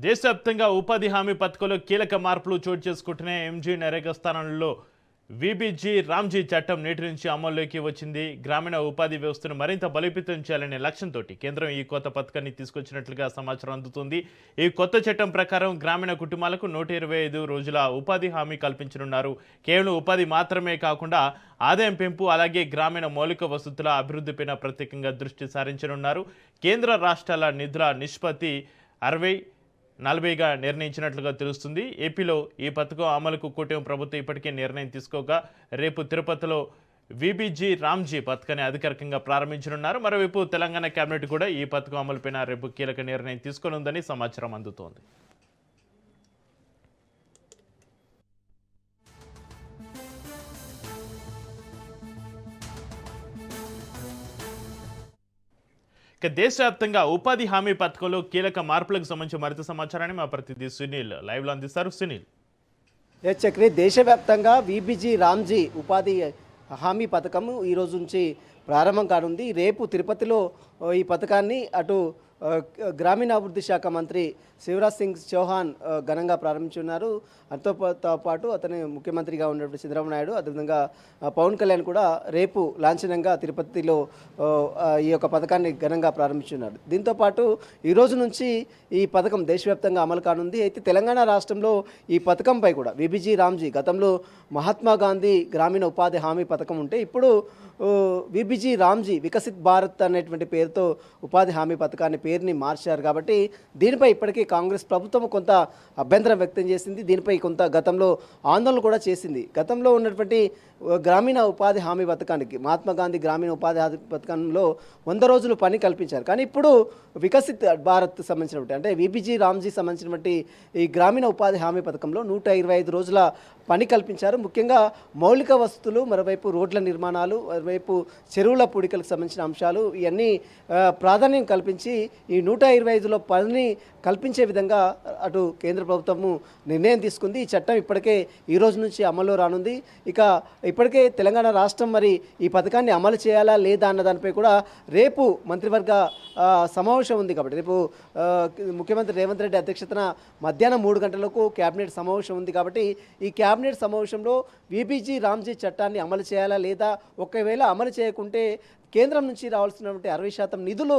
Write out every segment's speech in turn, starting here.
దేశవ్యాప్తంగా ఉపాధి హామీ పథకంలో కీలక మార్పులు చోటు చేసుకుంటున్న ఎంజీ నరేగా స్థానంలో విబిజీ రామ్జీ చట్టం నేటి నుంచి అమల్లోకి వచ్చింది. గ్రామీణ ఉపాధి వ్యవస్థను మరింత బలోపేతం చేయాలనే లక్ష్యంతో కేంద్రం ఈ కొత్త పథకాన్ని తీసుకొచ్చినట్లుగా సమాచారం అందుతుంది. ఈ కొత్త చట్టం ప్రకారం గ్రామీణ కుటుంబాలకు 125 రోజుల ఉపాధి హామీ కల్పించనున్నారు. కేవలం ఉపాధి మాత్రమే కాకుండా ఆదాయం పెంపు అలాగే గ్రామీణ మౌలిక వసతుల అభివృద్ధిపైన ప్రత్యేకంగా దృష్టి సారించనున్నారు. కేంద్ర రాష్ట్రాల నిధుల నిష్పత్తి 60-40గా నిర్ణయించినట్లుగా తెలుస్తుంది. ఏపీలో ఈ పథకం అమలుకు కూటమి ప్రభుత్వం ఇప్పటికే నిర్ణయం తీసుకోగా రేపు తిరుపతిలో విబిజీ రామ్జీ పథకాన్ని అధికారికంగా ప్రారంభించనున్నారు. మరోవైపు తెలంగాణ కేబినెట్ కూడా ఈ పథకం అమలుపైన రేపు కీలక నిర్ణయం తీసుకోనుందని సమాచారం అందుతోంది. ఇక దేశవ్యాప్తంగా ఉపాధి హామీ పథకంలో కీలక మార్పులకు సంబంధించి మరింత సమాచారాన్ని మా ప్రతినిధి సునీల్ లైవ్లో అందిస్తారు. సునీల్, చక్రి, దేశవ్యాప్తంగా విబిజీ రామ్జీ ఉపాధి హామీ పథకం ఈ రోజు నుంచి ప్రారంభం కానుంది. రేపు తిరుపతిలో ఈ పథకాన్ని అటు గ్రామీణాభివృద్ధి శాఖ మంత్రి శివరాజ్ సింగ్ చౌహాన్ ఘనంగా ప్రారంభించున్నారు. అంతతో పాటు అతని ముఖ్యమంత్రిగా ఉన్నటువంటి చంద్రబాబు నాయుడు, అదేవిధంగా పవన్ కళ్యాణ్ కూడా రేపు లాంఛనంగా తిరుపతిలో ఈ యొక్క పథకాన్ని ఘనంగా ప్రారంభించున్నారు. దీంతోపాటు ఈ రోజు నుంచి ఈ పథకం దేశవ్యాప్తంగా అమలు కానుంది. అయితే తెలంగాణ రాష్ట్రంలో ఈ పథకంపై కూడా విబిజీ రామ్జీ గతంలో మహాత్మా గాంధీ గ్రామీణ ఉపాధి హామీ పథకం ఉంటే ఇప్పుడు విబిజీ రామ్జీ వికసిత్ భారత్ అనేటువంటి పేరుతో ఉపాధి హామీ పథకాన్ని పేరుని మార్చారు. కాబట్టి దీనిపై ఇప్పటికీ కాంగ్రెస్ ప్రభుత్వం కొంత అభ్యంతరం వ్యక్తం చేసింది. దీనిపై కొంత గతంలో ఆందోళన కూడా చేసింది. గతంలో ఉన్నటువంటి గ్రామీణ ఉపాధి హామీ పథకానికి మహాత్మా గాంధీ గ్రామీణ ఉపాధి హామీ పథకంలో 100 రోజులు పని కల్పించారు. కానీ ఇప్పుడు వికసిత్ భారత్ సంబంధించినటువంటి అంటే విబిజీ రామ్జీ సంబంధించినటువంటి ఈ గ్రామీణ ఉపాధి హామీ పథకంలో 125 రోజుల పని కల్పించారు. ముఖ్యంగా మౌలిక వసతులు, మరోవైపు రోడ్ల నిర్మాణాలు, మరోవైపు చెరువుల పూడికలకు సంబంధించిన అంశాలు ఇవన్నీ ప్రాధాన్యం కల్పించి ఈ 125లో పనిని కల్పించే విధంగా అటు కేంద్ర ప్రభుత్వము నిర్ణయం తీసుకుంది. ఈ చట్టం ఇప్పటికే ఈ రోజు నుంచి అమల్లో రానుంది. ఇక ఇప్పటికే తెలంగాణ రాష్ట్రం మరి ఈ పథకాన్ని అమలు చేయాలా లేదా అన్న దానిపై కూడా రేపు మంత్రివర్గ సమావేశం ఉంది. కాబట్టి రేపు ముఖ్యమంత్రి రేవంత్ రెడ్డి అధ్యక్షతన మధ్యాహ్నం 3 గంటలకు కేబినెట్ సమావేశం ఉంది. కాబట్టి ఈ కేబినెట్ సమావేశంలో విబిజీ రామ్జీ చట్టాన్ని అమలు చేయాలా లేదా, ఒకవేళ అమలు చేయకుంటే కేంద్రం నుంచి రావాల్సినటువంటి 60% నిధులు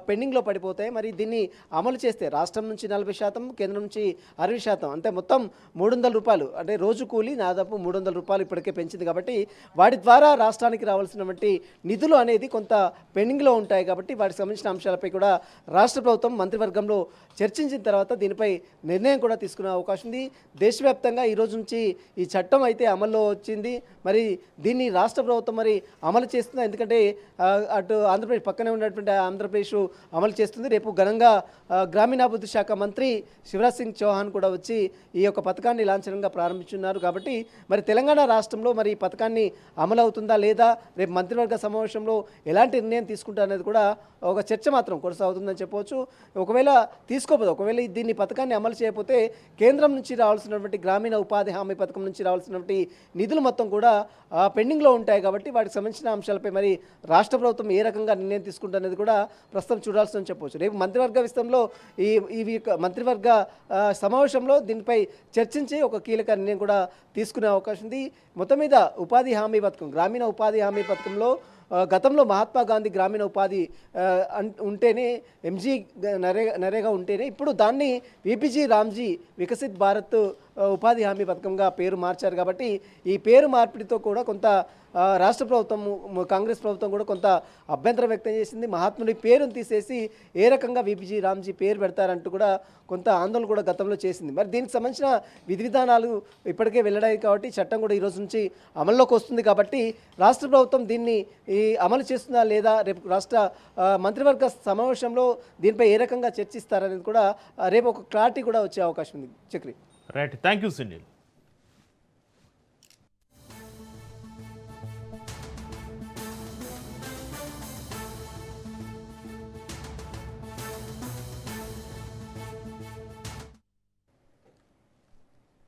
పెండింగ్లో పడిపోతాయి. మరి దీన్ని అమలు చేస్తే రాష్ట్రం నుంచి 40%, కేంద్రం నుంచి 60%, అంటే మొత్తం 300 రూపాయలు, అంటే రోజు కూలి దాదాపు 300 రూపాయలు ఇప్పటికే పెంచింది. కాబట్టి వాటి ద్వారా రాష్ట్రానికి రావాల్సినటువంటి నిధులు అనేది కొంత పెండింగ్లో ఉంటాయి. కాబట్టి వాటికి సంబంధించిన అంశాలపై కూడా రాష్ట్ర ప్రభుత్వం మంత్రివర్గంలో చర్చించిన తర్వాత దీనిపై నిర్ణయం కూడా తీసుకునే అవకాశం ఉంది. దేశవ్యాప్తంగా ఈ రోజు నుంచి ఈ చట్టం అయితే అమల్లో వచ్చింది. మరి దీన్ని రాష్ట్ర ప్రభుత్వం మరి అమలు చేస్తుంది. ఎందుకంటే అటు ఆంధ్రప్రదేశ్ పక్కనే ఉన్నటువంటి ఆంధ్రప్రదేశ్ అమలు చేస్తుంది. రేపు ఘనంగా గ్రామీణాభివృద్ధి శాఖ మంత్రి శివరాజ్ సింగ్ చౌహాన్ కూడా వచ్చి ఈ యొక్క పథకాన్ని లాంఛనంగా ప్రారంభించున్నారు. కాబట్టి మరి తెలంగాణ రాష్ట్రంలో మరి ఈ పథకాన్ని అమలు అవుతుందా లేదా, రేపు మంత్రివర్గ సమావేశంలో ఎలాంటి నిర్ణయం తీసుకుంటారు అనేది కూడా ఒక చర్చ మాత్రం కొనసాగుతుందని చెప్పవచ్చు. ఒకవేళ తీసుకోకపోతే, ఒకవేళ దీన్ని పథకాన్ని అమలు చేయకపోతే కేంద్రం నుంచి రావాల్సినటువంటి గ్రామీణ ఉపాధి హామీ పథకం నుంచి రావాల్సినటువంటి నిధులు మొత్తం కూడా పెండింగ్లో ఉంటాయి. కాబట్టి వాటికి సంబంధించిన అంశాలపై మరి రాష్ట్ర ప్రభుత్వం ఏ రకంగా నిర్ణయం తీసుకుంటున్నది కూడా ప్రస్తుతం చూడాల్సిందని చెప్పవచ్చు. రేపు మంత్రివర్గ విషయంలో ఈ మంత్రివర్గ సమావేశంలో దీనిపై చర్చించి ఒక కీలక నిర్ణయం కూడా తీసుకునే అవకాశం ఉంది. మొత్తం మీద ఉపాధి హామీ పథకం, గ్రామీణ ఉపాధి హామీ పథకంలో గతంలో మహాత్మా గాంధీ గ్రామీణ ఉపాధి ఉంటేనే, ఎంజీ నరేగా ఉంటేనే ఇప్పుడు దాన్ని విబిజీ రామ్జీ వికసిత్ భారత్ ఉపాధి హామీ పథకంగా పేరు మార్చారు. కాబట్టి ఈ పేరు మార్పిడితో కూడా కొంత రాష్ట్ర ప్రభుత్వం, కాంగ్రెస్ ప్రభుత్వం కూడా కొంత అభ్యంతరం వ్యక్తం చేసింది. మహాత్ముడి పేరును తీసేసి ఏ రకంగా విబిజీ రామ్జీ పేరు పెడతారంటూ కూడా కొంత ఆందోళన కూడా గతంలో చేసింది. మరి దీనికి సంబంధించిన విధి విధానాలు ఇప్పటికే వెళ్ళడాయి. కాబట్టి చట్టం కూడా ఈరోజు నుంచి అమల్లోకి వస్తుంది. కాబట్టి రాష్ట్ర ప్రభుత్వం దీన్ని అమలు చేస్తుందా లేదా, రేపు రాష్ట్ర మంత్రివర్గ సమావేశంలో దీనిపై ఏ రకంగా చర్చిస్తారనేది కూడా రేపు ఒక క్లారిటీ కూడా వచ్చే అవకాశం ఉంది. Chakri, right, thank you Sunil.